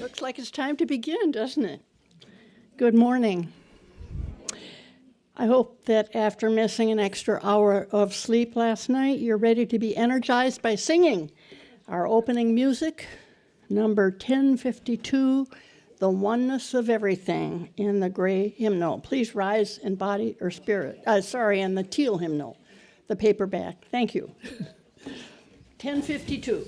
Looks like it's time to begin, doesn't it? Good morning. I hope that after missing an extra hour of sleep last night, you're ready to be energized by singing our opening music, number 1052, The Oneness of Everything, in the gray hymnal. Please rise in body or spirit. In the teal hymnal, the paperback. Thank you. 1052.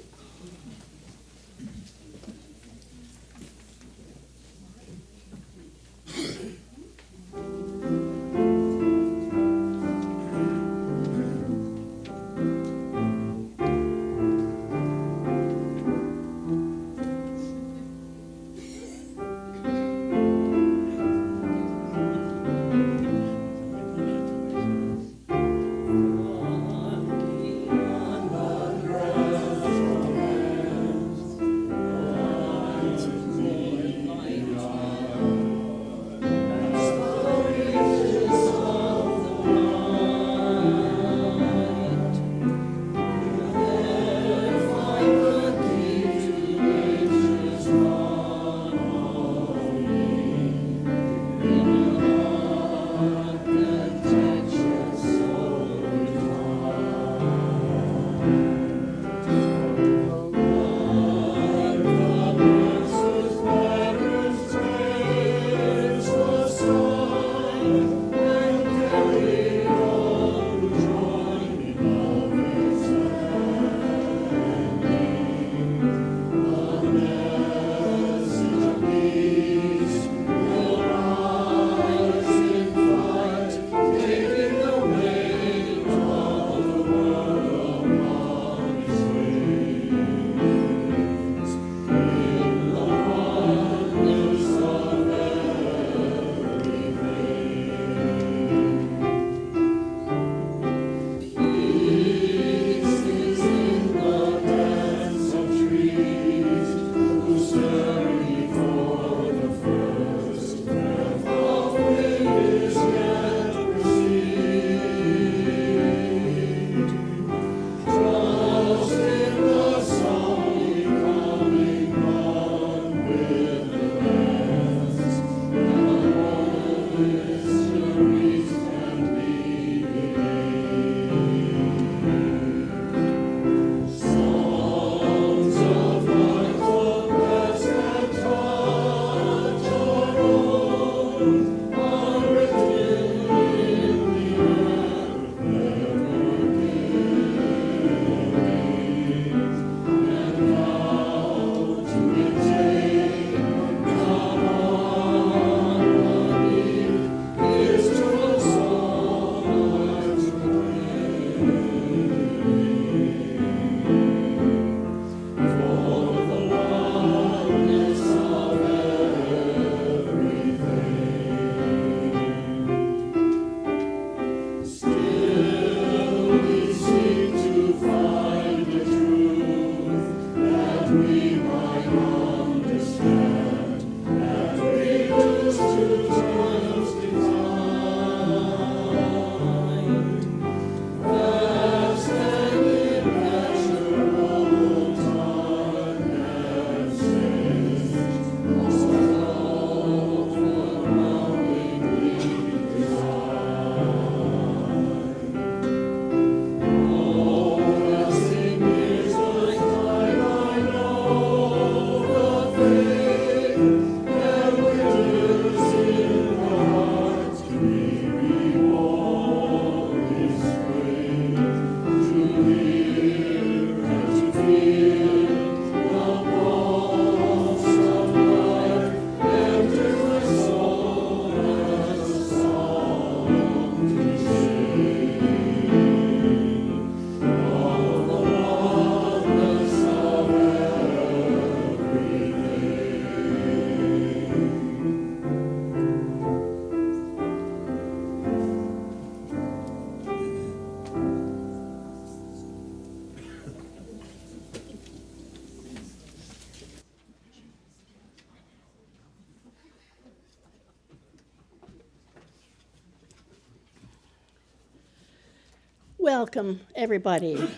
Welcome, everybody.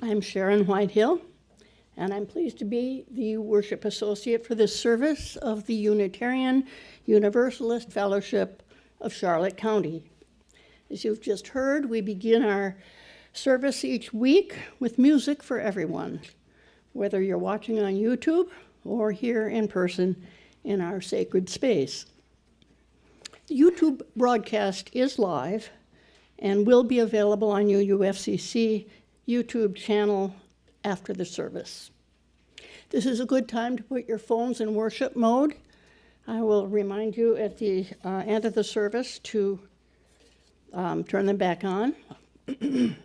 I'm Sharon Whitehill, and I'm pleased to be the worship associate for this service of the Unitarian Universalist Fellowship of Charlotte County. As you've just heard, we begin our service each week with music for everyone, whether you're watching on YouTube or here in person in our sacred space. The YouTube broadcast is live and will be available on UUFCC YouTube channel after the service. This is a good time to put your phones in worship mode. I will remind you at the end of the service to turn them back on. And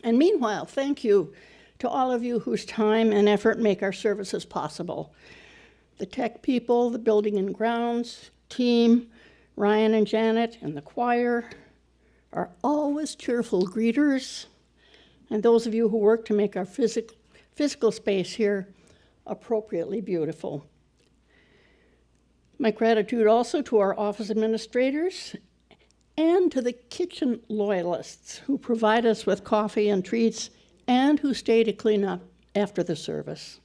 meanwhile, thank you to all of you whose time and effort make our services possible. The tech people, the building and grounds team, Ryan and Janet, and the choir are always cheerful greeters, and those of you who work to make our physical space here appropriately beautiful. My gratitude also to our office administrators and to the kitchen loyalists who provide us with coffee and treats and who stay to clean up after the service.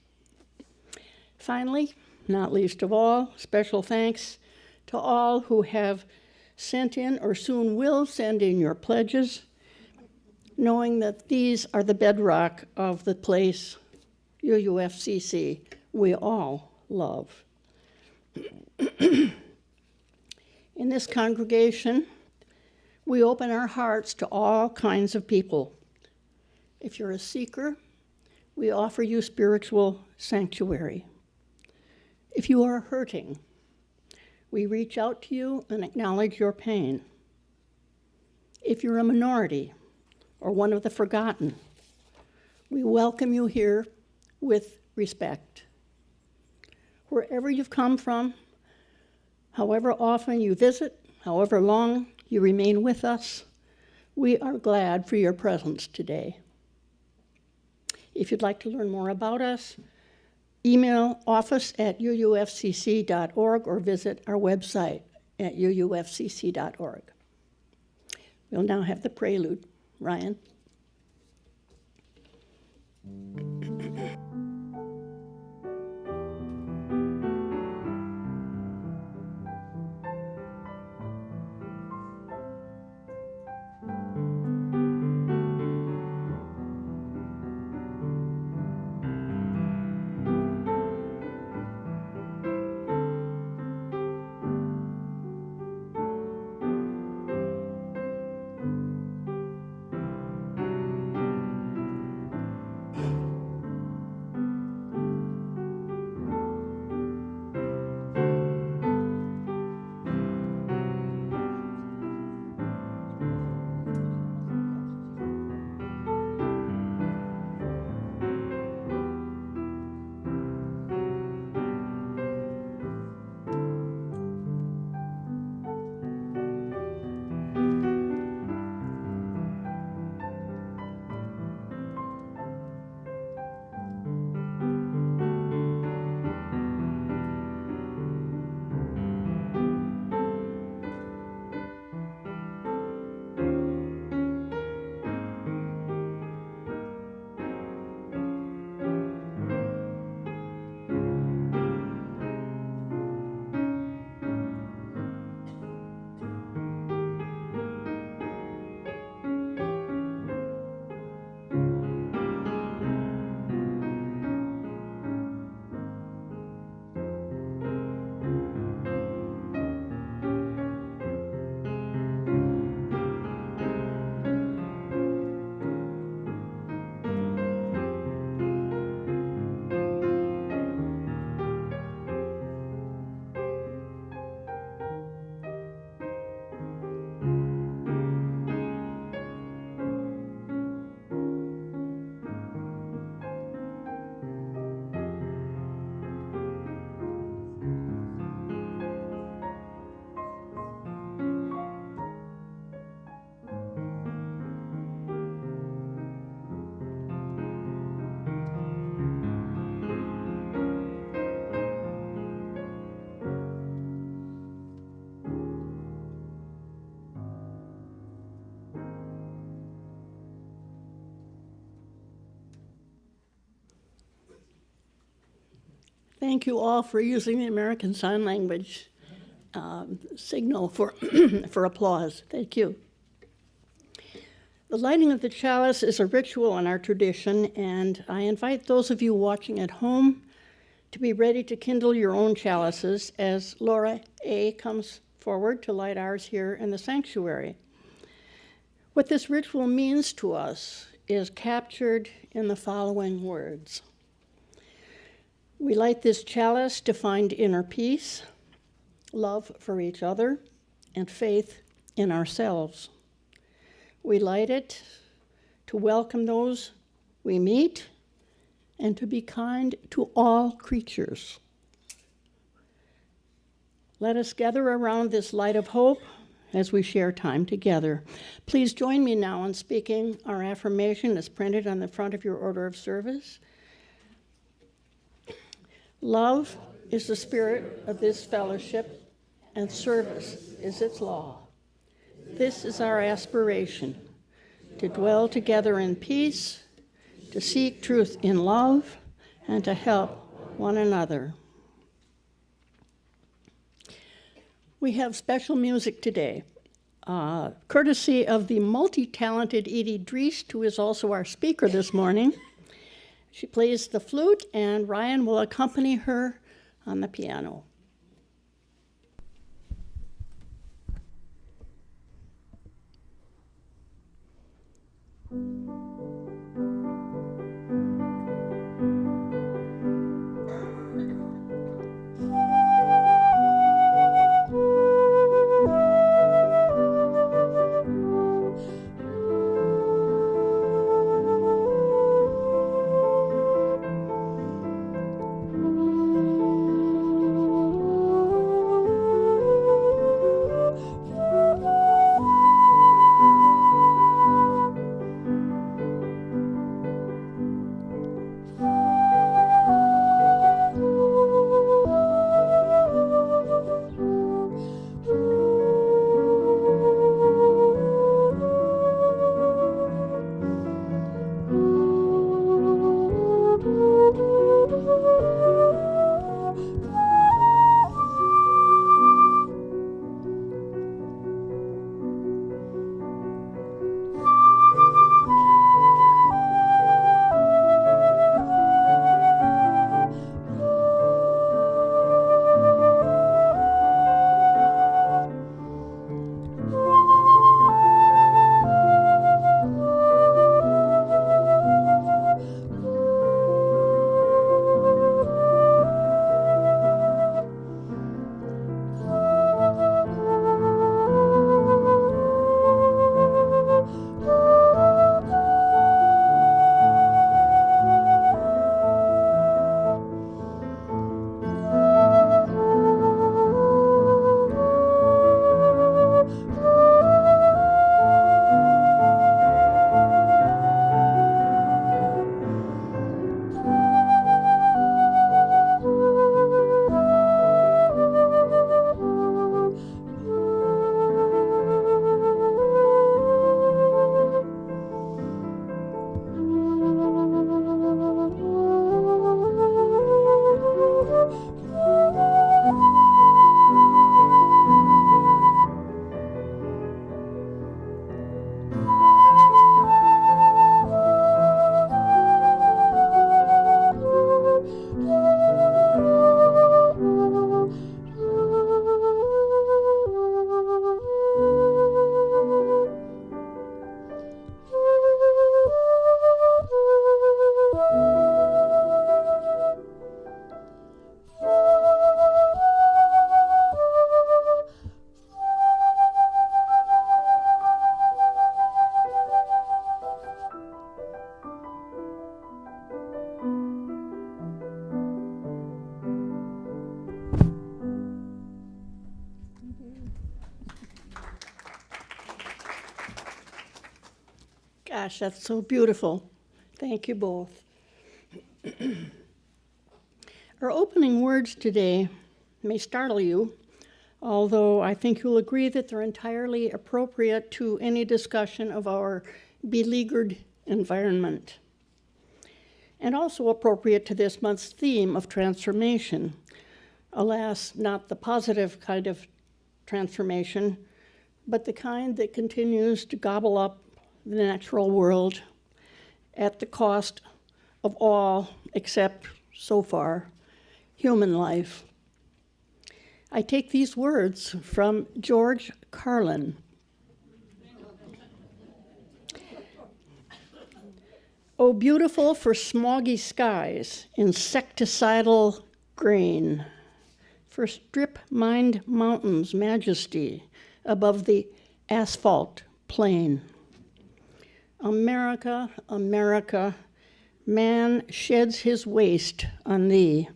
Finally, not least of all, special thanks to all who have sent in or soon will send in your pledges, knowing that these are the bedrock of the place, UUFCC, we all love. In this congregation, we open our hearts to all kinds of people. If you're a seeker, we offer you spiritual sanctuary. If you are hurting, we reach out to you and acknowledge your pain. If you're a minority, or one of the forgotten, we welcome you here with respect. Wherever you've come from, however often you visit, however long you remain with us, we are glad for your presence today. If you'd like to learn more about us, email office@uufcc.org or visit our website at uufcc.org. We'll now have the prelude. Ryan. Thank you all for using the American Sign Language signal for, for applause. Thank you. The lighting of the chalice is a ritual in our tradition, and I invite those of you watching at home to be ready to kindle your own chalices as Laura A. comes forward to light ours here in the sanctuary. What this ritual means to us is captured in the following words. We light this chalice to find inner peace, love for each other, and faith in ourselves. We light it to welcome those we meet and to be kind to all creatures. Let us gather around this light of hope as we share time together. Please join me now in speaking our affirmation as printed on the front of your order of service. Love is the spirit of this fellowship, and service is its law. This is our aspiration, to dwell together in peace, to seek truth in love, and to help one another. We have special music today, courtesy of the multi-talented Edie, who is also our speaker this morning. She plays the flute, and Ryan will accompany her on the piano. Gosh, that's so beautiful. Thank you both. Our opening words today may startle you, although I think you'll agree that they're entirely appropriate to any discussion of our beleaguered environment. and also appropriate to this month's theme of transformation. Alas, not the positive kind of transformation, but the kind that continues to gobble up the natural world at the cost of all except, so far, human life. I take these words from George Carlin. Oh, beautiful for smoggy skies, insecticidal grain, for strip-mined mountains' majesty above the asphalt plain. America, America, man sheds his waste on thee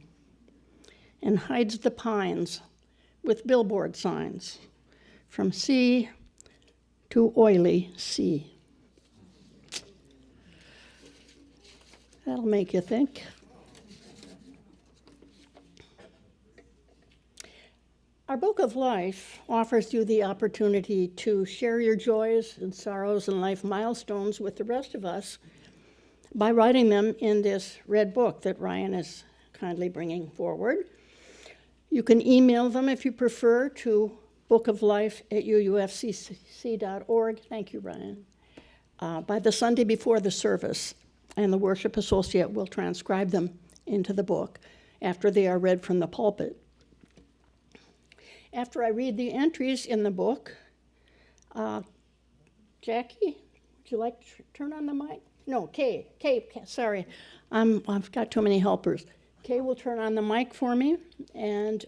and hides the pines with billboard signs from sea to oily sea. That'll make you think. Our Book of Life offers you the opportunity to share your joys and sorrows and life milestones with the rest of us by writing them in this red book that Ryan is kindly bringing forward. You can email them if you prefer to bookoflife@uufcc.org. Thank you, Ryan. By the Sunday before the service, and the worship associate will transcribe them into the book after they are read from the pulpit. After I read the entries in the book, Jackie, would you like to turn on the mic? No, Kay, sorry. I've got too many helpers. Kay will turn on the mic for me, and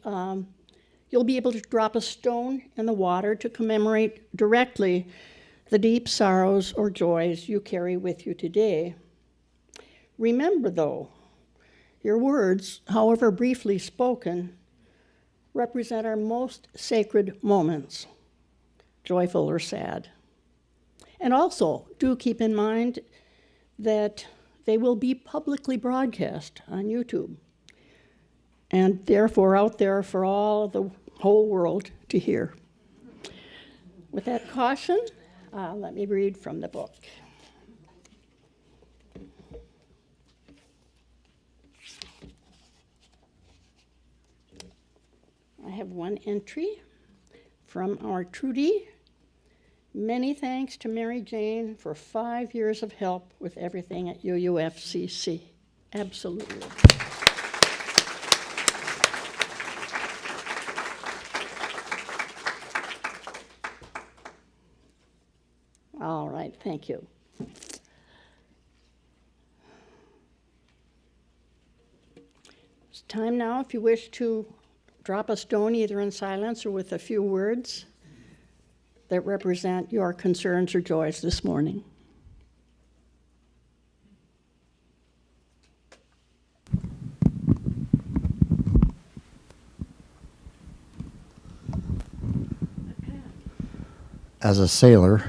you'll be able to drop a stone in the water to commemorate directly the deep sorrows or joys you carry with you today. Remember, though, your words, however briefly spoken, represent our most sacred moments, joyful or sad. And also, do keep in mind that they will be publicly broadcast on YouTube, and therefore out there for all the whole world to hear. With that caution, let me read from the book. I have one entry from our Trudy. Many thanks to Mary Jane for 5 years of help with everything at UUFCC. Absolutely. All right, thank you. It's time now, if you wish to drop a stone either in silence or with a few words that represent your concerns or joys this morning. As a sailor,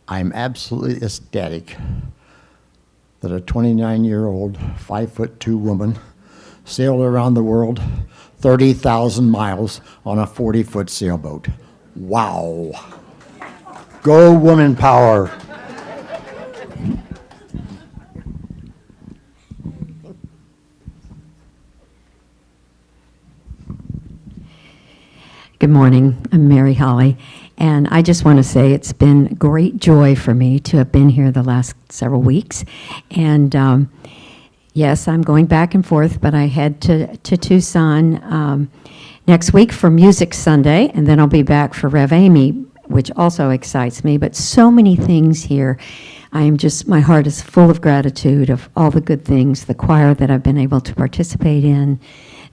I'm absolutely ecstatic that a 29-year-old, 5'2" woman sailed around the world 30,000 miles on a 40-foot sailboat. Wow. Go woman power. Good morning. I'm Mary Holly, and I just want to say it's been great joy for me to have been here the last several weeks. And yes, I'm going back and forth, but I head to Tucson next week for Music Sunday, and then I'll be back for Rev Amy, which also excites me. But so many things here. My heart is full of gratitude of all the good things, the choir that I've been able to participate in,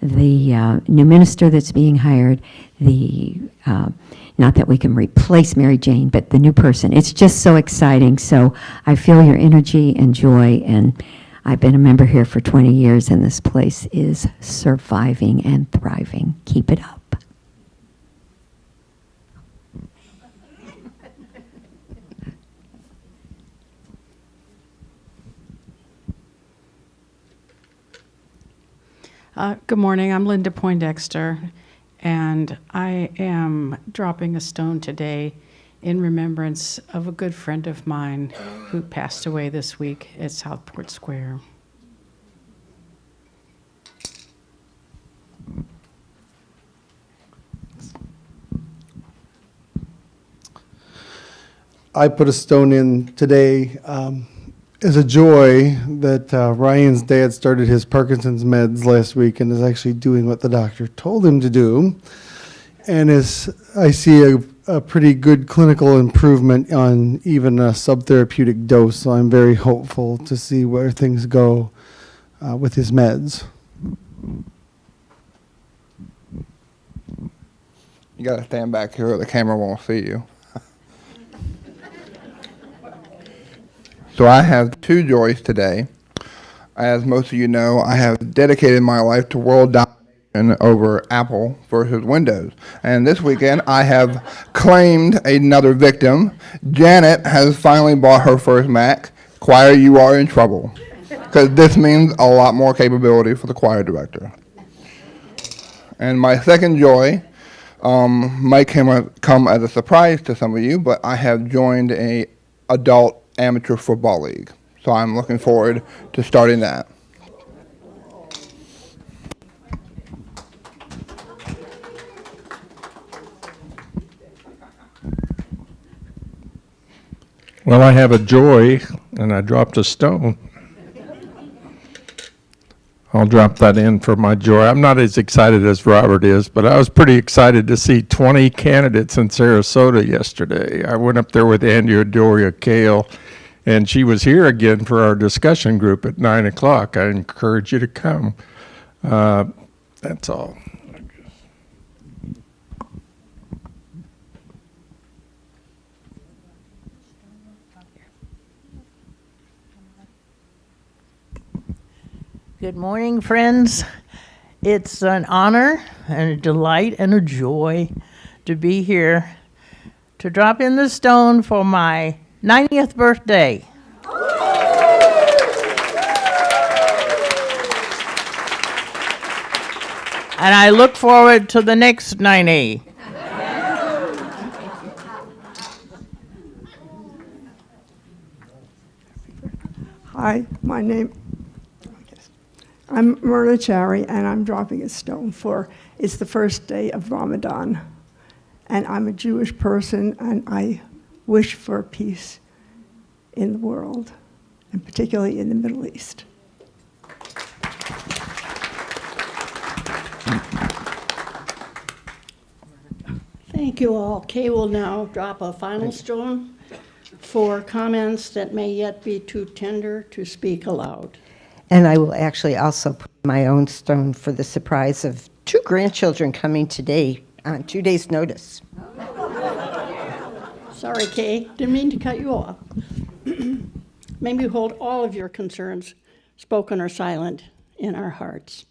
the new minister that's being hired, not that we can replace Mary Jane, but the new person. It's just so exciting. So I feel your energy and joy, and I've been a member here for 20 years, and this place is surviving and thriving. Keep it up. Good morning. I'm Linda Poindexter, and I am dropping a stone today in remembrance of a good friend of mine who passed away this week at Southport Square. I put a stone in today as a joy that Ryan's dad started his Parkinson's meds last week and is actually doing what the doctor told him to do. And as I see a pretty good clinical improvement on even a subtherapeutic dose, so I'm very hopeful to see where things go with his meds. You got to stand back here or the camera won't see you. So I have two joys today. As most of you know, I have dedicated my life to world domination over Apple versus Windows. And this weekend, I have claimed another victim. Janet has finally bought her first Mac. Choir, you are in trouble, because this means a lot more capability for the choir director. And my second joy might come as a surprise to some of you, but I have joined a adult amateur football league. So I'm looking forward to starting that. Well, I have a joy, and I dropped a stone. I'll drop that in for my joy. I'm not as excited as Robert is, but I was pretty excited to see 20 candidates in Sarasota yesterday. I went up there with Andrea Doria Kale, and she was here again for our discussion group at 9 o'clock. I encourage you to come. That's all. Good morning, friends. It's an honor and a delight and a joy to be here to drop in the stone for my 90th birthday. And I look forward to the next 90. Hi, I'm Myrna Chari, and I'm dropping a stone for, it's the first day of Ramadan. And I'm a Jewish person, and I wish for peace in the world, and particularly in the Middle East. Thank you all. Kay will now drop a final stone for comments that may yet be too tender to speak aloud. And I will actually also put my own stone for the surprise of 2 grandchildren coming today on 2 days' notice. Sorry, Kay, didn't mean to cut you off. May we hold all of your concerns, spoken or silent, in our hearts.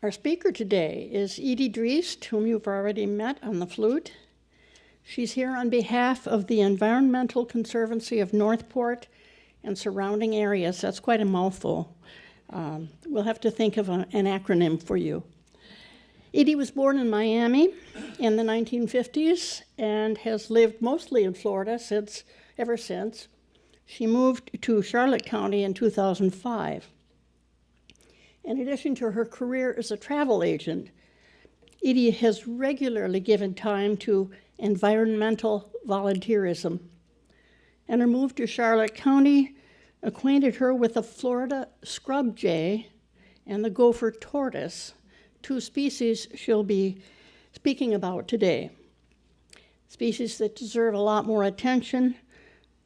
Our speaker today is Edie Driest, whom you've already met on the flute. She's here on behalf of the Environmental Conservancy of Northport and surrounding areas. That's quite a mouthful. We'll have to think of an acronym for you. Edie was born in Miami in the 1950s and has lived mostly in Florida ever since. She moved to Charlotte County in 2005. In addition to her career as a travel agent, Edie has regularly given time to environmental volunteerism, and her move to Charlotte County acquainted her with the Florida scrub jay and the gopher tortoise, 2 species she'll be speaking about today. Species that deserve a lot more attention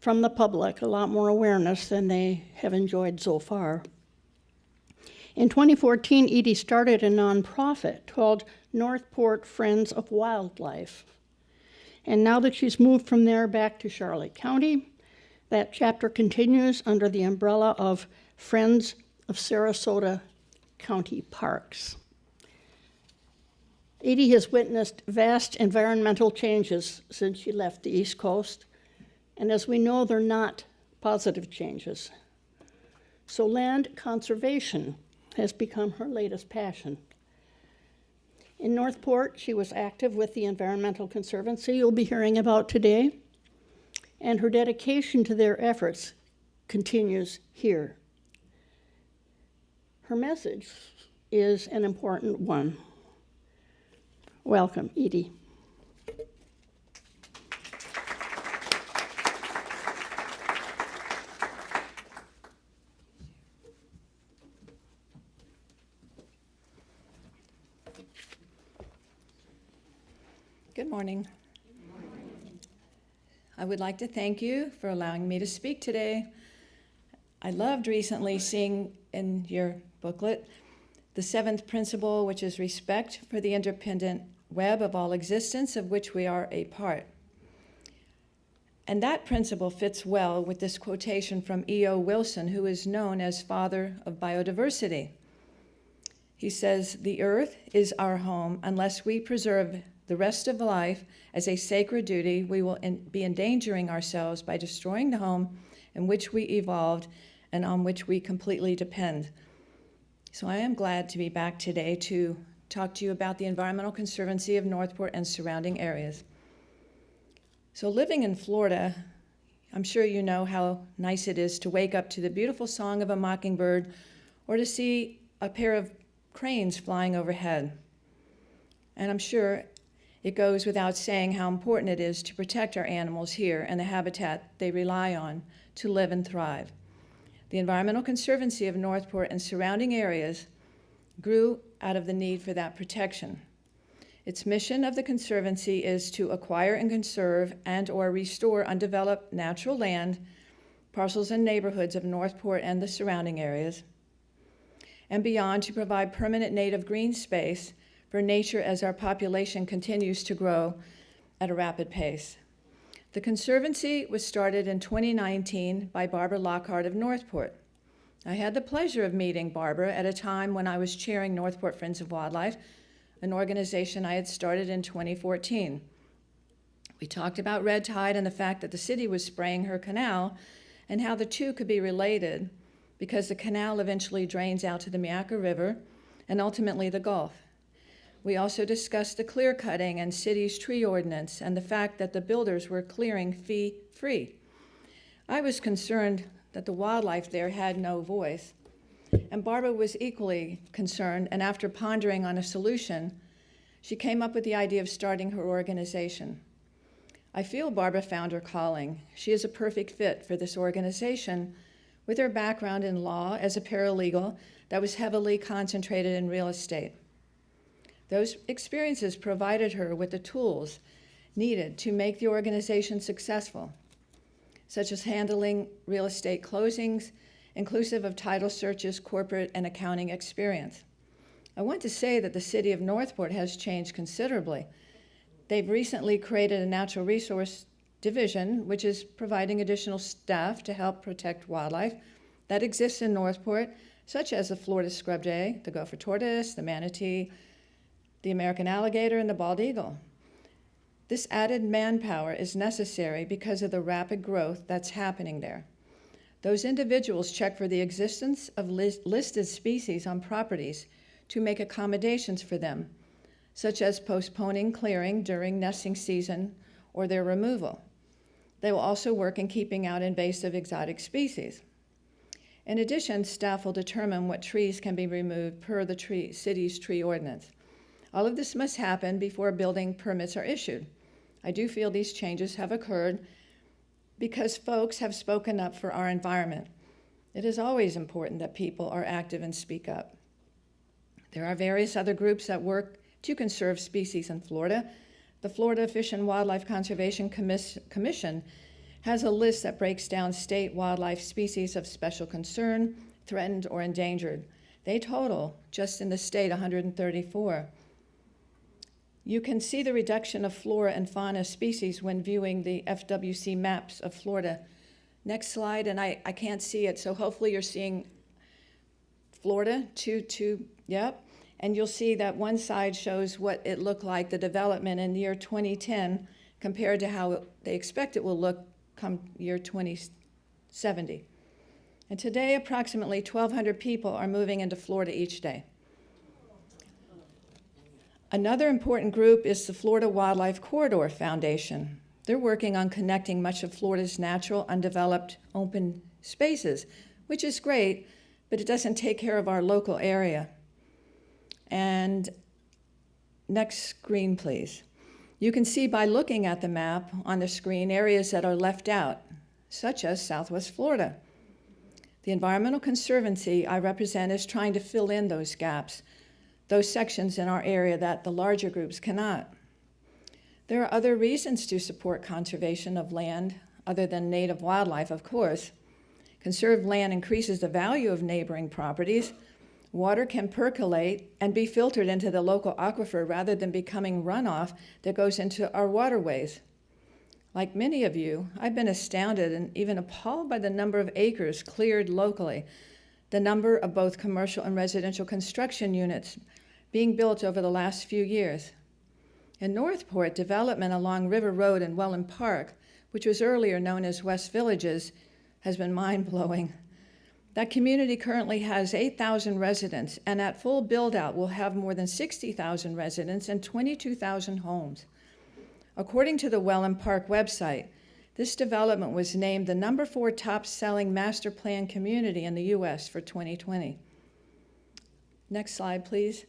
from the public, a lot more awareness than they have enjoyed so far. In 2014, Edie started a nonprofit called Northport Friends of Wildlife. And now that she's moved from there back to Charlotte County, that chapter continues under the umbrella of Friends of Sarasota County Parks. Edie has witnessed vast environmental changes since she left the East Coast, and as we know, they're not positive changes. So land conservation has become her latest passion. In Northport, she was active with the Environmental Conservancy you'll be hearing about today, and her dedication to their efforts continues here. Her message is an important one. Welcome, Edie. Good morning. I would like to thank you for allowing me to speak today. I loved recently seeing in your booklet the seventh principle, which is respect for the interdependent web of all existence of which we are a part. And that principle fits well with this quotation from E.O. Wilson, who is known as father of biodiversity. He says, "The earth is our home. Unless we preserve the rest of life as a sacred duty, we will be endangering ourselves by destroying the home in which we evolved and on which we completely depend." So I am glad to be back today to talk to you about the Environmental Conservancy of Northport and surrounding areas. So living in Florida, I'm sure you know how nice it is to wake up to the beautiful song of a mockingbird or to see a pair of cranes flying overhead. And I'm sure it goes without saying how important it is to protect our animals here and the habitat they rely on to live and thrive. The Environmental Conservancy of Northport and surrounding areas grew out of the need for that protection. Its mission of the Conservancy is to acquire and conserve and/or restore undeveloped natural land, parcels and neighborhoods of Northport and the surrounding areas, and beyond to provide permanent native green space for nature as our population continues to grow at a rapid pace. The Conservancy was started in 2019 by Barbara Lockhart of Northport. I had the pleasure of meeting Barbara at a time when I was chairing Northport Friends of Wildlife, an organization I had started in 2014. We talked about red tide and the fact that the city was spraying her canal and how the two could be related because the canal eventually drains out to the Miaka River and ultimately the Gulf. We also discussed the clear cutting and city's tree ordinance and the fact that the builders were clearing fee-free. I was concerned that the wildlife there had no voice, and Barbara was equally concerned, and after pondering on a solution, she came up with the idea of starting her organization. I feel Barbara found her calling. She is a perfect fit for this organization with her background in law as a paralegal that was heavily concentrated in real estate. Those experiences provided her with the tools needed to make the organization successful, such as handling real estate closings, inclusive of title searches, corporate and accounting experience. I want to say that the city of Northport has changed considerably. They've recently created a natural resource division, which is providing additional staff to help protect wildlife that exists in Northport, such as the Florida scrub jay, the gopher tortoise, the manatee, the American alligator, and the bald eagle. This added manpower is necessary because of the rapid growth that's happening there. Those individuals check for the existence of listed species on properties to make accommodations for them, such as postponing clearing during nesting season or their removal. They will also work in keeping out invasive exotic species. In addition, staff will determine what trees can be removed per the city's tree ordinance. All of this must happen before building permits are issued. I do feel these changes have occurred because folks have spoken up for our environment. It is always important that people are active and speak up. There are various other groups that work to conserve species in Florida. The Florida Fish and Wildlife Conservation Commission has a list that breaks down state wildlife species of special concern, threatened, or endangered. They total, just in the state, 134. You can see the reduction of flora and fauna species when viewing the FWC maps of Florida. Next slide, and I can't see it, so hopefully you're seeing Florida, yep. And you'll see that one side shows what it looked like, the development in the year 2010, compared to how they expect it will look come year 2070. And today, approximately 1,200 people are moving into Florida each day. Another important group is the Florida Wildlife Corridor Foundation. They're working on connecting much of Florida's natural, undeveloped, open spaces, which is great, but it doesn't take care of our local area. And next screen, please. You can see by looking at the map on the screen areas that are left out, such as Southwest Florida. The Environmental Conservancy I represent is trying to fill in those gaps, those sections in our area that the larger groups cannot. There are other reasons to support conservation of land other than native wildlife, of course. Conserved land increases the value of neighboring properties. Water can percolate and be filtered into the local aquifer rather than becoming runoff that goes into our waterways. Like many of you, I've been astounded and even appalled by the number of acres cleared locally, the number of both commercial and residential construction units being built over the last few years. In Northport, development along River Road and Welland Park, which was earlier known as West Villages, has been mind-blowing. That community currently has 8,000 residents, and at full build-out will have more than 60,000 residents and 22,000 homes. According to the Welland Park website, this development was named the #4 top-selling master plan community in the U.S. for 2020. Next slide, please.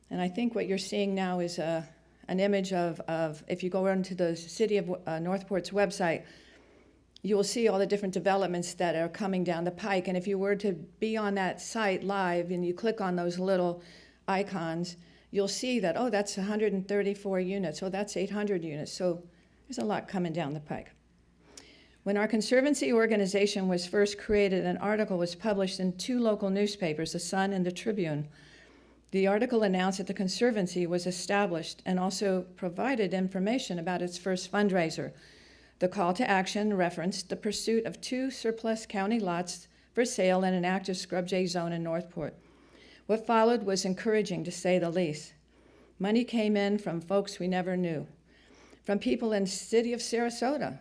And I think what you're seeing now is an image of, if you go into the city of Northport's website, you will see all the different developments that are coming down the pike. And if you were to be on that site live and you click on those little icons, you'll see that, oh, that's 134 units, oh, that's 800 units. So there's a lot coming down the pike. When our Conservancy organization was first created, an article was published in 2 local newspapers, the Sun and the Tribune. The article announced that the Conservancy was established and also provided information about its first fundraiser. The call to action referenced the pursuit of 2 surplus county lots for sale in an active scrub jay zone in Northport. What followed was encouraging, to say the least. Money came in from folks we never knew, from people in the city of Sarasota,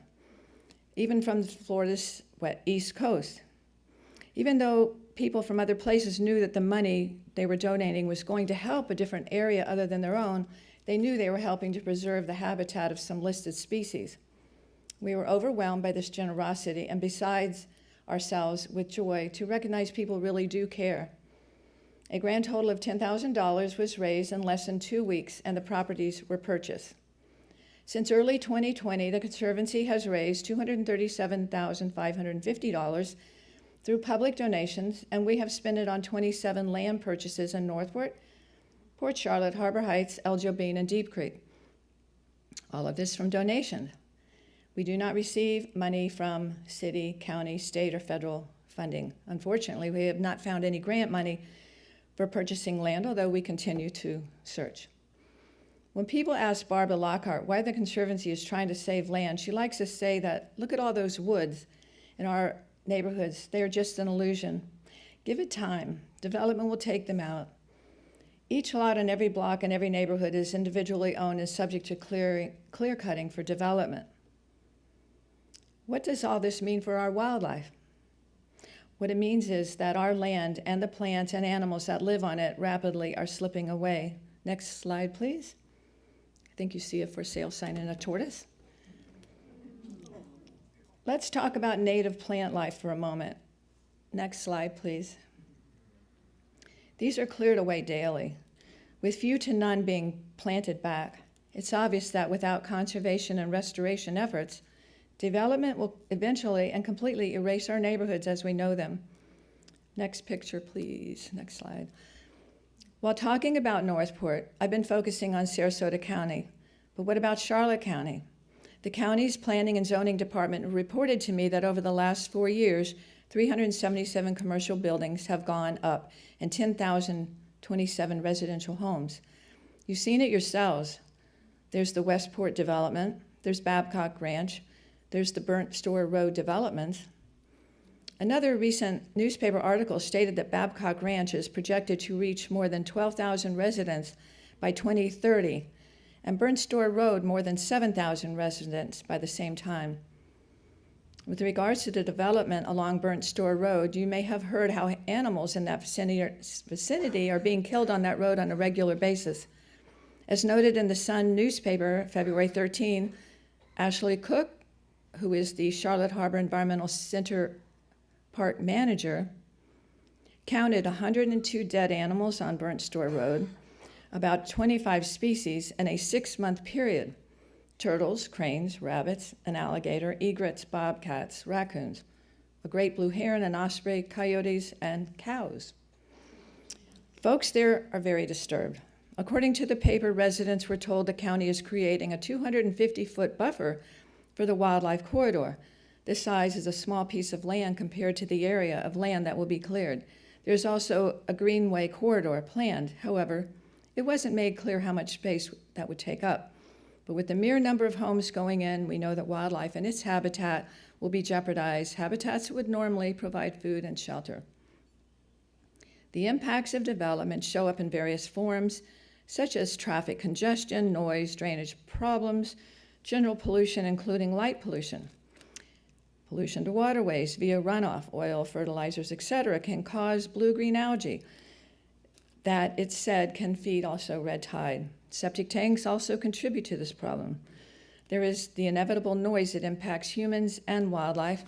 even from Florida's East Coast. Even though people from other places knew that the money they were donating was going to help a different area other than their own, they knew they were helping to preserve the habitat of some listed species. We were overwhelmed by this generosity and besides ourselves with joy to recognize people really do care. A grand total of $10,000 was raised in less than 2 weeks and the properties were purchased. Since early 2020, the Conservancy has raised $237,550 through public donations, and we have spent it on 27 land purchases in Northport, Port Charlotte, Harbor Heights, El Jobin, and Deep Creek. All of this from donations. We do not receive money from city, county, state, or federal funding. Unfortunately, we have not found any grant money for purchasing land, although we continue to search. When people ask Barbara Lockhart why the Conservancy is trying to save land, she likes to say that, look at all those woods in our neighborhoods. They are just an illusion. Give it time. Development will take them out. Each lot in every block and every neighborhood is individually owned and subject to clear cutting for development. What does all this mean for our wildlife? What it means is that our land and the plants and animals that live on it rapidly are slipping away. Next slide, please. I think you see a for sale sign and a tortoise. Let's talk about native plant life for a moment. Next slide, please. These are cleared away daily, with few to none being planted back. It's obvious that without conservation and restoration efforts, development will eventually and completely erase our neighborhoods as we know them. Next picture, please. Next slide. While talking about Northport, I've been focusing on Sarasota County, but what about Charlotte County? The county's Planning and Zoning Department reported to me that over the last 4 years, 377 commercial buildings have gone up and 10,027 residential homes. You've seen it yourselves. There's the Westport development, there's Babcock Ranch, there's the Burnt Store Road developments. Another recent newspaper article stated that Babcock Ranch is projected to reach more than 12,000 residents by 2030, and Burnt Store Road more than 7,000 residents by the same time. With regards to the development along Burnt Store Road, you may have heard how animals in that vicinity are being killed on that road on a regular basis. As noted in the Sun newspaper, February 13, Ashley Cook, who is the Charlotte Harbor Environmental Center park manager, counted 102 dead animals on Burnt Store Road, about 25 species in a 6-month period: turtles, cranes, rabbits, an alligator, egrets, bobcats, raccoons, a great blue heron, an osprey, coyotes, and cows. Folks there are very disturbed. According to the paper, residents were told the county is creating a 250-foot buffer for the wildlife corridor. This size is a small piece of land compared to the area of land that will be cleared. There's also a greenway corridor planned. However, it wasn't made clear how much space that would take up. But with the mere number of homes going in, we know that wildlife and its habitat will be jeopardized, habitats that would normally provide food and shelter. The impacts of development show up in various forms, such as traffic congestion, noise, drainage problems, general pollution, including light pollution. Pollution to waterways via runoff, oil, fertilizers, etc., can cause blue-green algae that, it's said, can feed also red tide. Septic tanks also contribute to this problem. There is the inevitable noise that impacts humans and wildlife.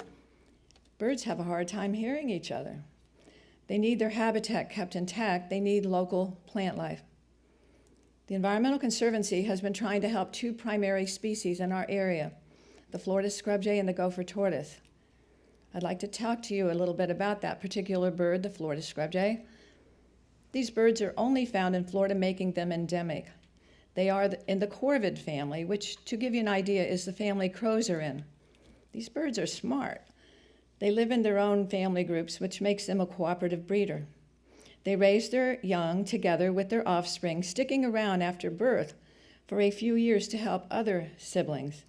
Birds have a hard time hearing each other. They need their habitat kept intact. They need local plant life. The Environmental Conservancy has been trying to help 2 primary species in our area, the Florida scrubjay and the gopher tortoise. I'd like to talk to you a little bit about that particular bird, the Florida scrubjay. These birds are only found in Florida, making them endemic. They are in the corvid family, which, to give you an idea, is the family crows are in. These birds are smart. They live in their own family groups, which makes them a cooperative breeder. They raise their young together with their offspring, sticking around after birth for a few years to help other siblings.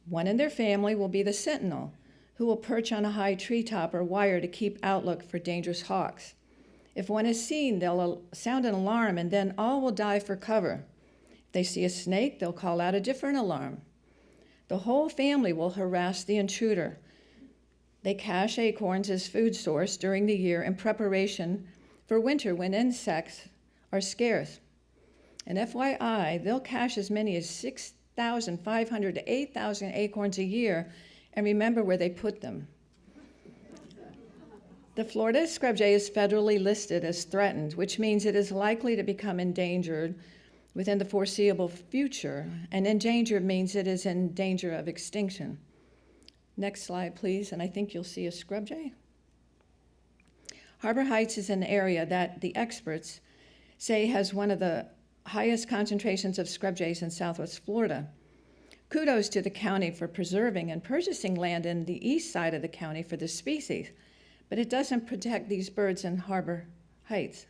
One in their family will be the sentinel, who will perch on a high treetop or wire to keep outlook for dangerous hawks. If one is seen, they'll sound an alarm, and then all will dive for cover. If they see a snake, they'll call out a different alarm. The whole family will harass the intruder. They cache acorns as food source during the year in preparation for winter when insects are scarce. And FYI, they'll cache as many as 6,500 to 8,000 acorns a year, and remember where they put them. The Florida scrubjay is federally listed as threatened, which means it is likely to become endangered within the foreseeable future, and endangered means it is in danger of extinction. Next slide, please, and I think you'll see a scrubjay. Harbor Heights is an area that the experts say has one of the highest concentrations of scrubjays in Southwest Florida. Kudos to the county for preserving and purchasing land in the east side of the county for this species, but it doesn't protect these birds in Harbor Heights.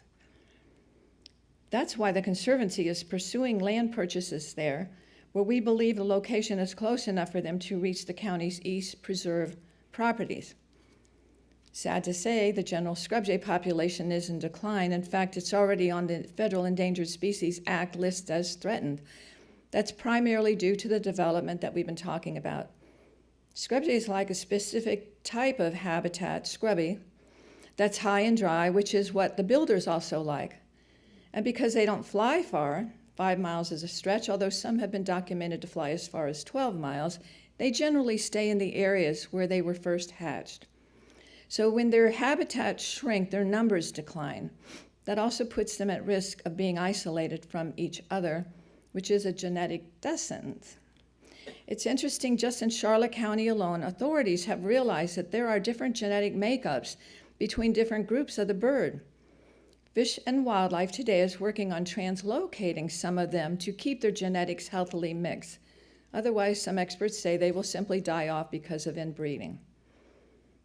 That's why the Conservancy is pursuing land purchases there, where we believe the location is close enough for them to reach the county's east preserve properties. Sad to say, the general scrubjay population is in decline. In fact, it's already on the Federal Endangered Species Act list as threatened. That's primarily due to the development that we've been talking about. Scrubjays like a specific type of habitat, scrubby, that's high and dry, which is what the builders also like. And because they don't fly far, 5 miles is a stretch, although some have been documented to fly as far as 12 miles, they generally stay in the areas where they were first hatched. So when their habitats shrink, their numbers decline. That also puts them at risk of being isolated from each other, which is a genetic death sentence. It's interesting, just in Charlotte County alone, authorities have realized that there are different genetic makeups between different groups of the bird. Fish and Wildlife today is working on translocating some of them to keep their genetics healthily mixed. Otherwise, some experts say they will simply die off because of inbreeding.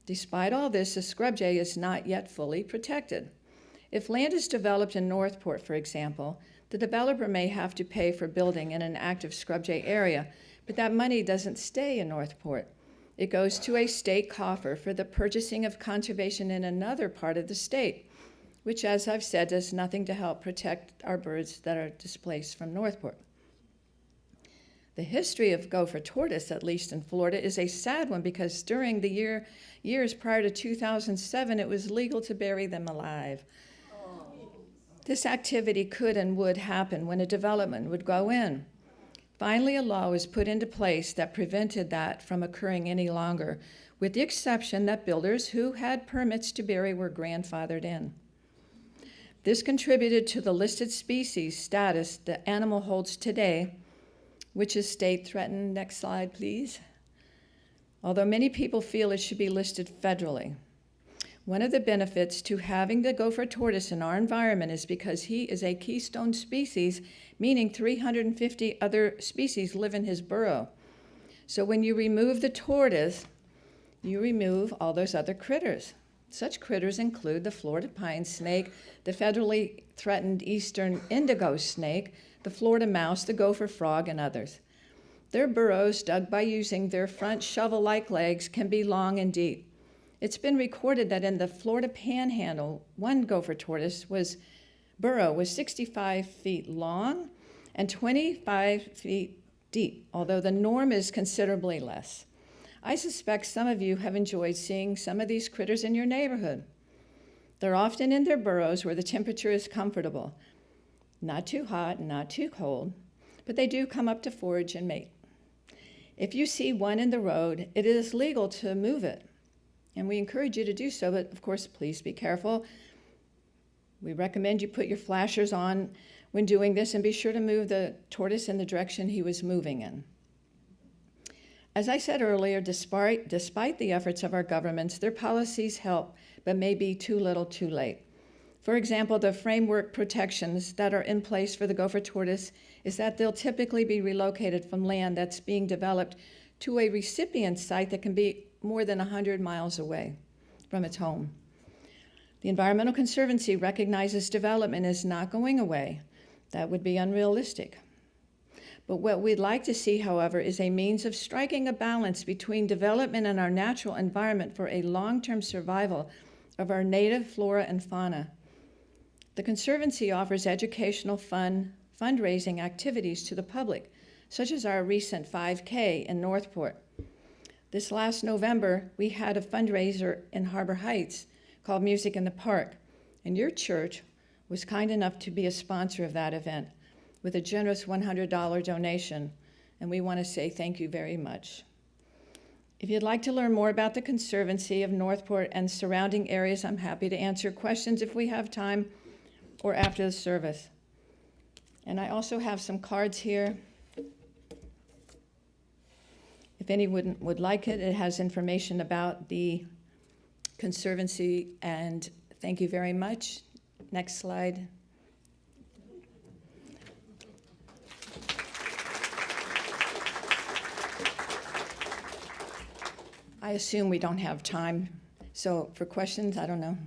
Despite all this, the scrubjay is not yet fully protected. If land is developed in Northport, for example, the developer may have to pay for building in an active scrubjay area, but that money doesn't stay in Northport. It goes to a state coffer for the purchasing of conservation in another part of the state, which, as I've said, does nothing to help protect our birds that are displaced from Northport. The history of gopher tortoise, at least in Florida, is a sad one because during the years prior to 2007, it was legal to bury them alive. This activity could and would happen when a development would go in. Finally, a law was put into place that prevented that from occurring any longer, with the exception that builders who had permits to bury were grandfathered in. This contributed to the listed species status the animal holds today, which is state threatened. Next slide, please. Although many people feel it should be listed federally. One of the benefits to having the gopher tortoise in our environment is because he is a keystone species, meaning 350 other species live in his burrow. So when you remove the tortoise, you remove all those other critters. Such critters include the Florida pine snake, the federally threatened eastern indigo snake, the Florida mouse, the gopher frog, and others. Their burrows, dug by using their front shovel-like legs, can be long and deep. It's been recorded that in the Florida Panhandle, one gopher tortoise burrow was 65 feet long and 25 feet deep, although the norm is considerably less. I suspect some of you have enjoyed seeing some of these critters in your neighborhood. They're often in their burrows where the temperature is comfortable, not too hot and not too cold, but they do come up to forage and mate. If you see one in the road, it is legal to move it. And we encourage you to do so, but of course, please be careful. We recommend you put your flashers on when doing this and be sure to move the tortoise in the direction he was moving in. As I said earlier, despite the efforts of our governments, their policies help, but may be too little too late. For example, the framework protections that are in place for the gopher tortoise is that they'll typically be relocated from land that's being developed to a recipient site that can be more than 100 miles away from its home. The Environmental Conservancy recognizes development is not going away. That would be unrealistic. But what we'd like to see, however, is a means of striking a balance between development and our natural environment for a long-term survival of our native flora and fauna. The Conservancy offers educational fundraising activities to the public, such as our recent 5K in Northport. This last November, we had a fundraiser in Harbor Heights called Music in the Park, and your church was kind enough to be a sponsor of that event with a generous $100 donation, and we want to say thank you very much. If you'd like to learn more about the Conservancy of Northport and surrounding areas, I'm happy to answer questions if we have time or after the service. And I also have some cards here. If anyone would like it, it has information about the Conservancy, and thank you very much. Next slide. I assume we don't have time, so for questions, I don't know.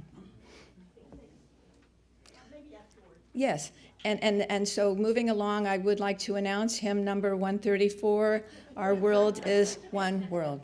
Yes, and so moving along, I would like to announce hymn number 134, Our World is One World.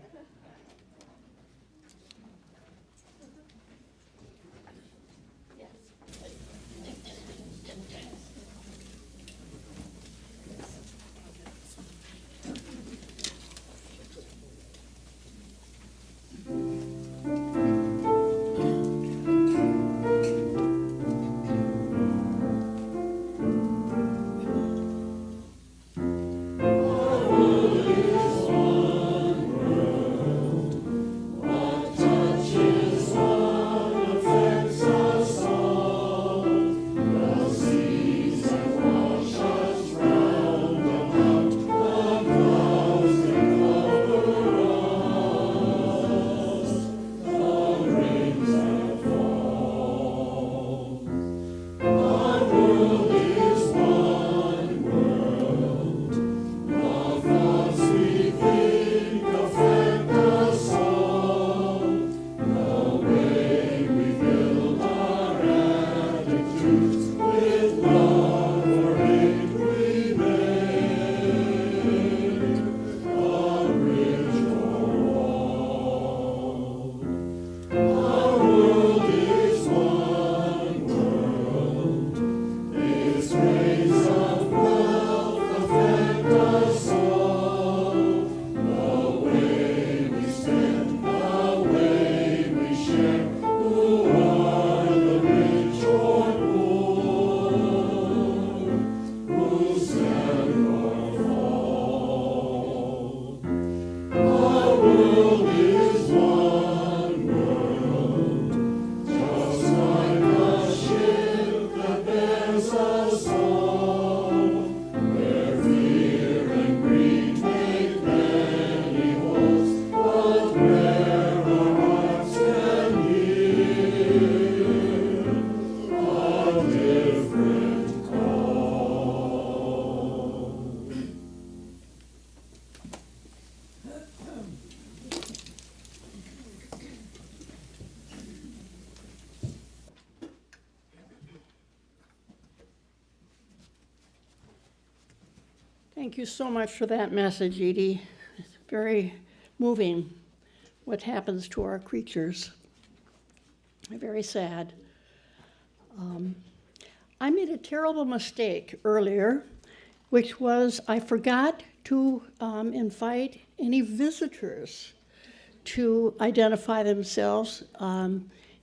Thank you so much for that message, Edie. It's very moving what happens to our creatures. Very sad. I made a terrible mistake earlier, which was I forgot to invite any visitors to identify themselves.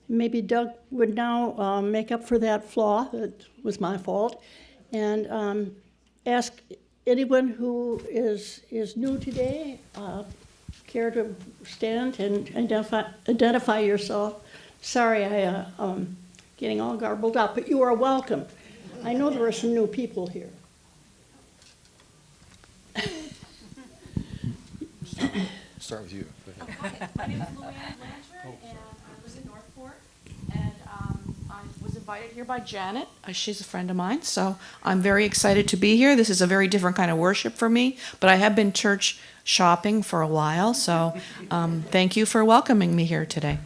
Maybe Doug would now make up for that flaw, that was my fault, and ask anyone who is new today, care to stand and identify yourself. Sorry, I'm getting all garbled up, but you are welcome. I know there are some new people here. Start with you. My name is Luann Blanchard, and I was in Northport, and I was invited here by Janet. She's a friend of mine, so I'm very excited to be here. This is a very different kind of worship for me, but I have been church shopping for a while, so thank you for welcoming me here today.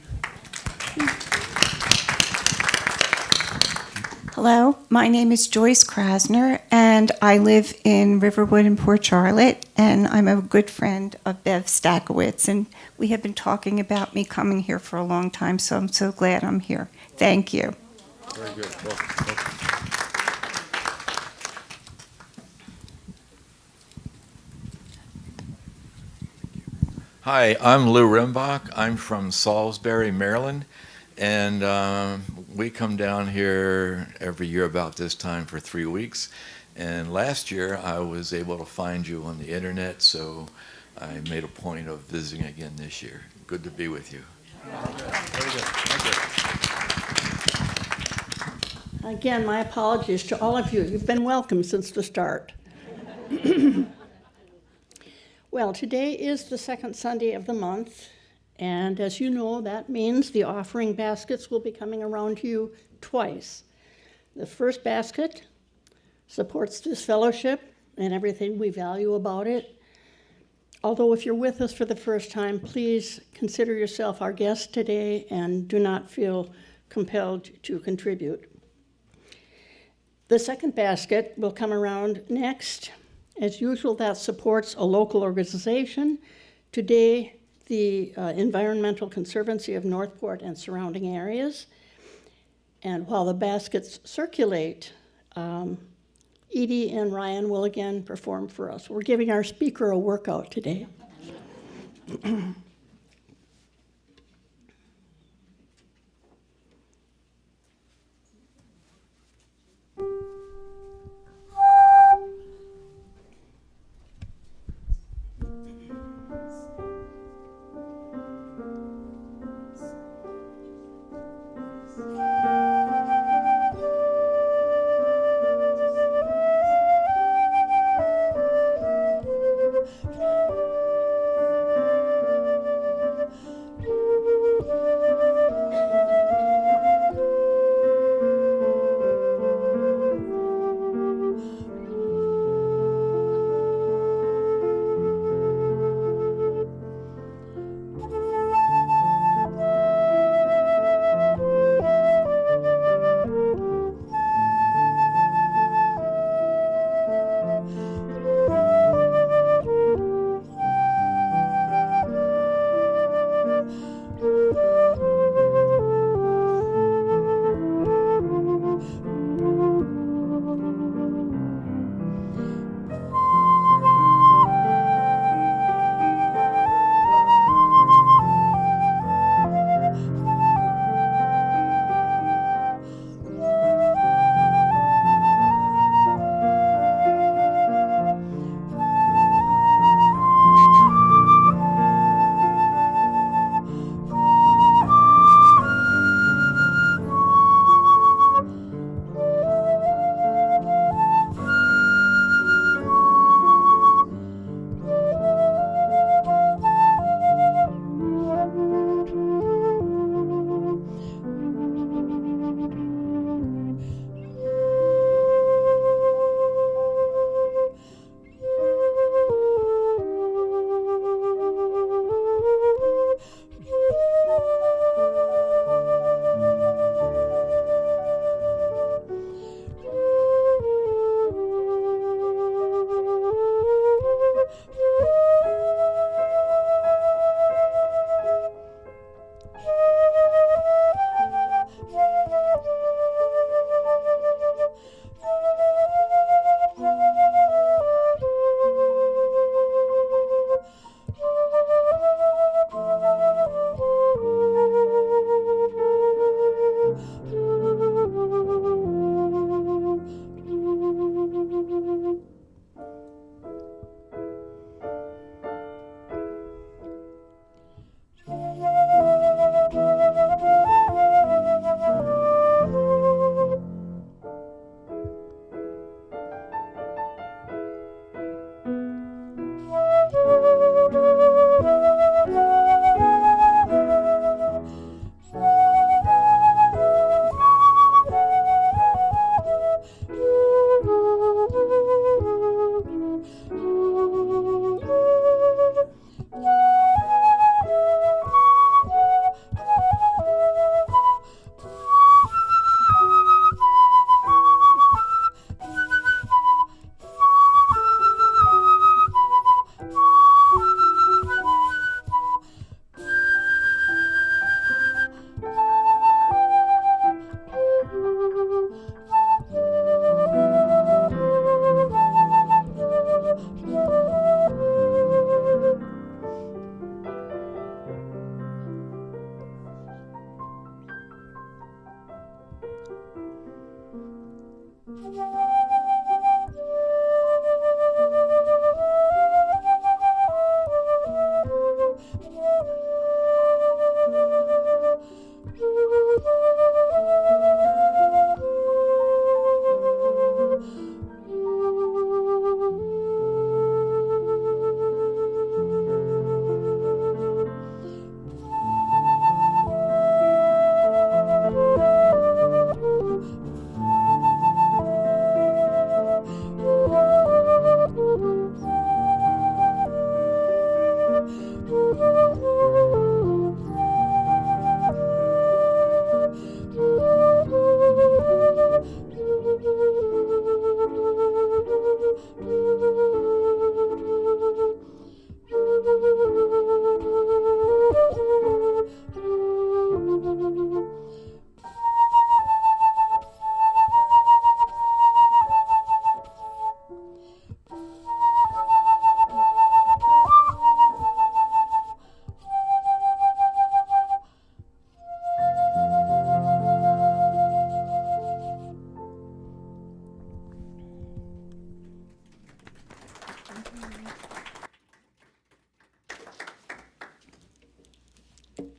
Hello, my name is Joyce Krasner, and I live in Riverwood in Port Charlotte, and I'm a good friend of Bev Stakowitz, and we have been talking about me coming here for a long time, so I'm so glad I'm here. Thank you. Very good. Welcome. Hi, I'm Lou Rimbach. I'm from Salisbury, Maryland, and we come down here every year about this time for 3 weeks. And last year I was able to find you on the internet, so I made a point of visiting again this year. Good to be with you. Very good. Thank you. Again, my apologies to all of you. You've been welcome since the start. Well, today is the second Sunday of the month, and as you know, that means the offering baskets will be coming around to you twice. The first basket supports this fellowship and everything we value about it. Although if you're with us for the first time, please consider yourself our guest today and do not feel compelled to contribute. The second basket will come around next. As usual, that supports a local organization. Today, the Environmental Conservancy of Northport and surrounding areas. And while the baskets circulate, Edie and Ryan will again perform for us. We're giving our speaker a workout today.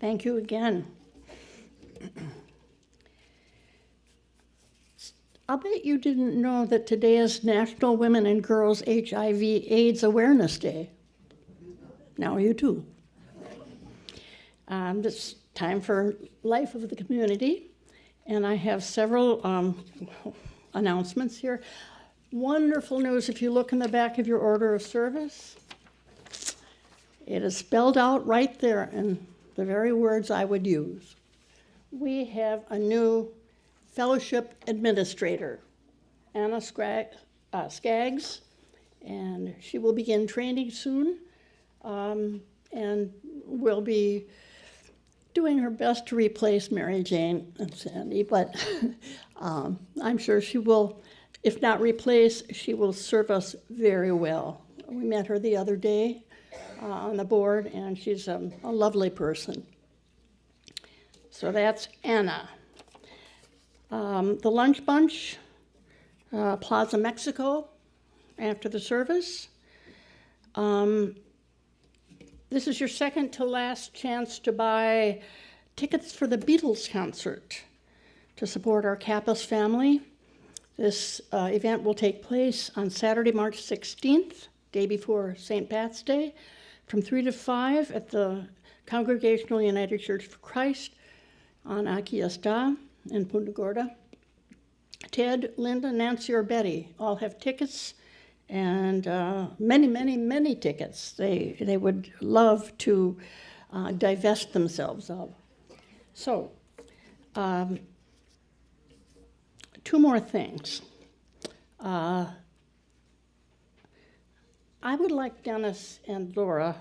Thank you again. I'll bet you didn't know that today is National Women and Girls HIV/AIDS Awareness Day. Now you do. It's time for Life of the Community, and I have several announcements here. Wonderful news if you look in the back of your order of service. It is spelled out right there in the very words I would use. We have a new fellowship administrator, Anna Skaggs, and she will begin training soon, and will be doing her best to replace Mary Jane and Sandy, but I'm sure she will, if not replace, she will serve us very well. We met her the other day on the board, and she's a lovely person. So that's Anna. The Lunch Bunch, Plaza Mexico, after the service. This is your second to last chance to buy tickets for the Beatles concert to support our Kappas family. This event will take place on Saturday, March 16th, day before St. Pat's Day, from 3 to 5 at the Congregational United Church for Christ on Aquí Está in Punta Gorda. Ted, Linda, Nancy, or Betty all have tickets, and many, many, many tickets they would love to divest themselves of. So, two more things. I would like Dennis and Laura,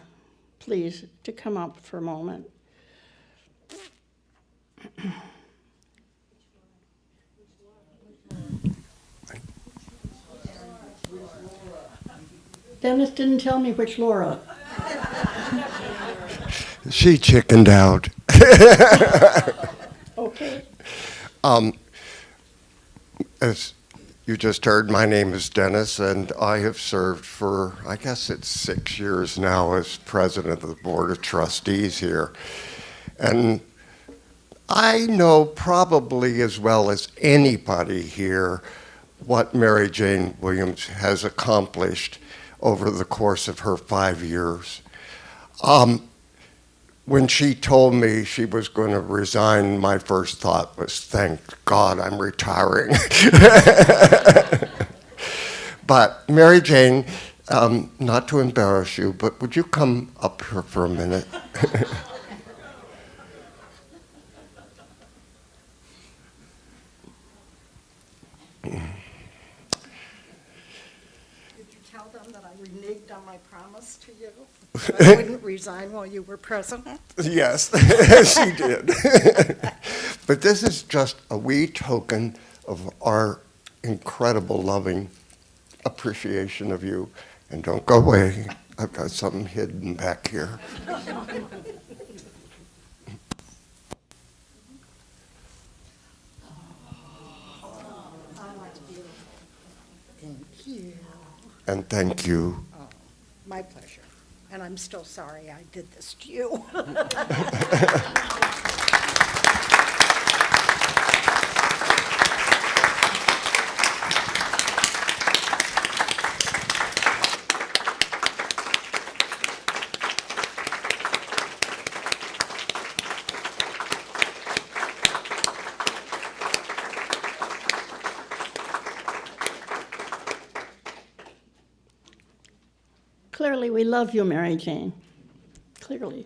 please, to come up for a moment. Dennis didn't tell me which Laura. She chickened out. Okay. As you just heard, my name is Dennis, and I have served for, I guess it's 6 years now as president of the Board of Trustees here. And I know probably as well as anybody here what Mary Jane Williams has accomplished over the course of her 5 years. When she told me she was going to resign, my first thought was, thank God I'm retiring. But Mary Jane, not to embarrass you, but would you come up here for a minute? Tell them that I reneged on my promise to you. I wouldn't resign while you were president. Yes, she did. But this is just a wee token of our incredible loving appreciation of you. And don't go away. I've got something hidden back here. Thank you. And thank you. Oh, my pleasure. And I'm still sorry I did this to you. Clearly, we love you, Mary Jane. Clearly.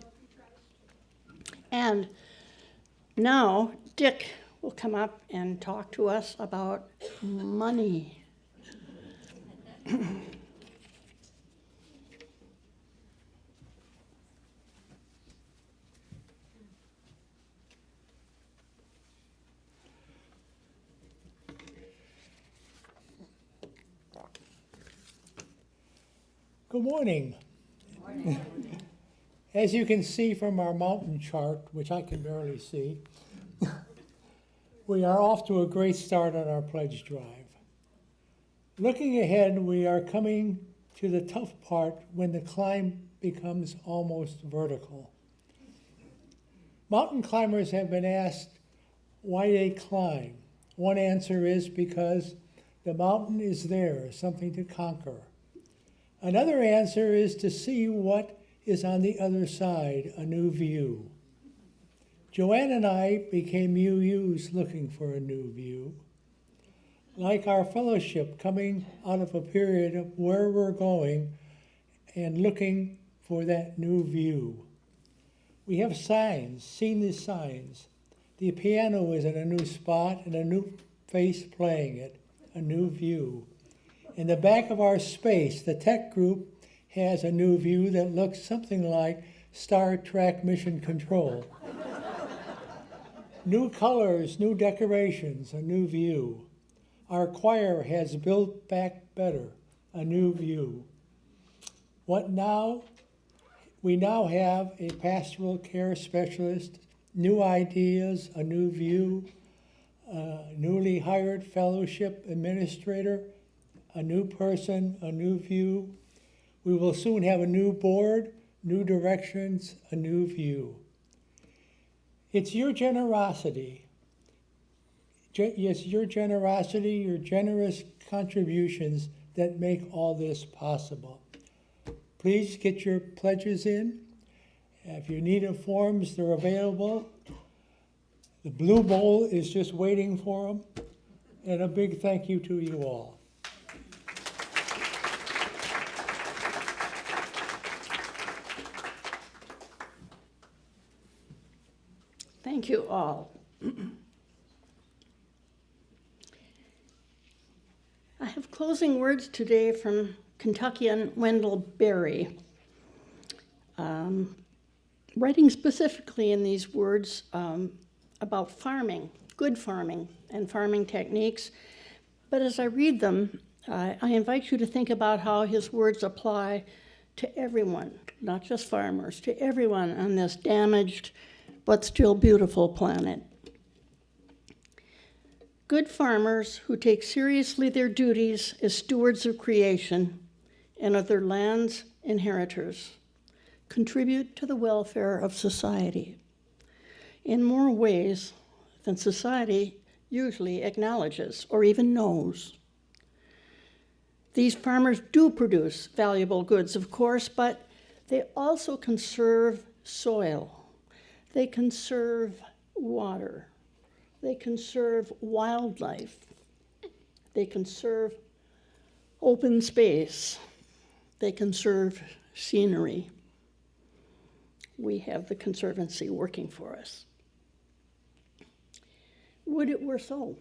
And now Dick will come up and talk to us about money. Good morning. As you can see from our mountain chart, which I can barely see, we are off to a great start on our pledge drive. Looking ahead, we are coming to the tough part when the climb becomes almost vertical. Mountain climbers have been asked why they climb. One answer is because the mountain is there, something to conquer. Another answer is to see what is on the other side, a new view. Joanne and I became UUs looking for a new view. Like our fellowship, coming out of a period of where we're going and looking for that new view. We have signs, seen the signs. The piano is in a new spot and a new face playing it, a new view. In the back of our space, the tech group has a new view that looks something like Star Trek Mission Control. New colors, new decorations, a new view. Our choir has Built Back Better, a new view. What now? We now have a pastoral care specialist, new ideas, a new view, newly hired fellowship administrator, a new person, a new view. We will soon have a new board, new directions, a new view. It's your generosity. It's your generosity, your generous contributions that make all this possible. Please get your pledges in. If you need forms, they're available. The blue bowl is just waiting for them. And a big thank you to you all. Thank you all. I have closing words today from Kentuckian Wendell Berry. Writing specifically in these words about farming, good farming, and farming techniques. But as I read them, I invite you to think about how his words apply to everyone, not just farmers, to everyone on this damaged but still beautiful planet. Good farmers who take seriously their duties as stewards of creation and of their land's inheritors contribute to the welfare of society in more ways than society usually acknowledges or even knows. These farmers do produce valuable goods, of course, but they also conserve soil. They conserve water. They conserve wildlife. They conserve open space. They conserve scenery. We have the Conservancy working for us. Would it were so,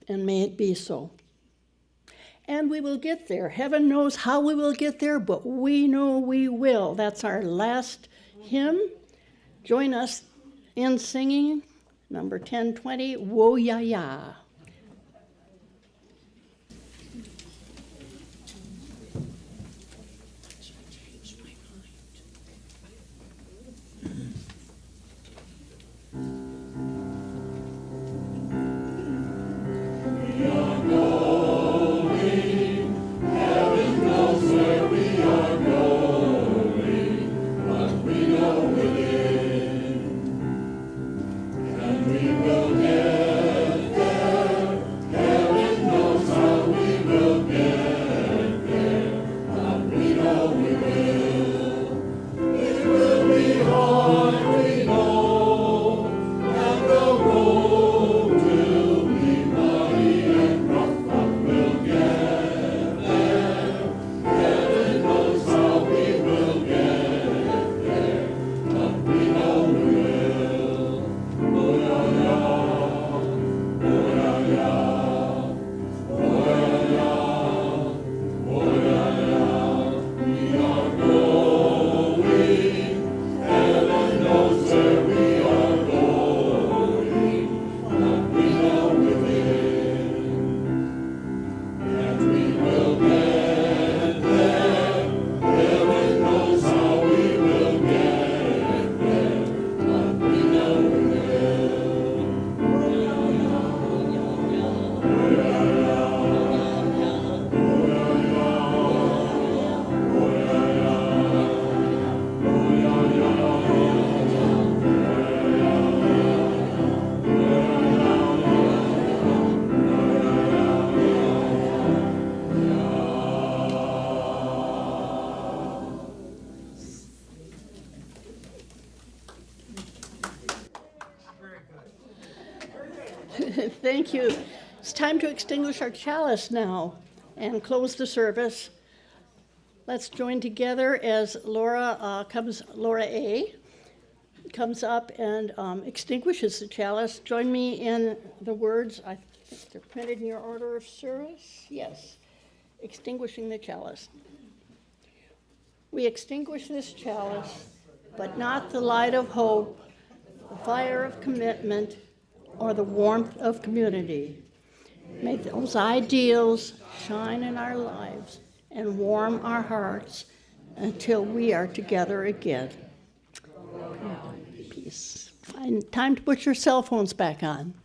and may it be so. And we will get there. Heaven knows how we will get there, but we know we will. That's our last hymn. Join us in singing number 1020, Wo Ya Ya. We will get there. Thank you. It's time to extinguish our chalice now and close the service. Let's join together as Laura A. comes up and extinguishes the chalice. Join me in the words, I think they're printed in your order of service. Yes, extinguishing the chalice. We extinguish this chalice, but not the light of hope, the fire of commitment, or the warmth of community. May those ideals shine in our lives and warm our hearts until we are together again. Peace. And time to put your cell phones back on.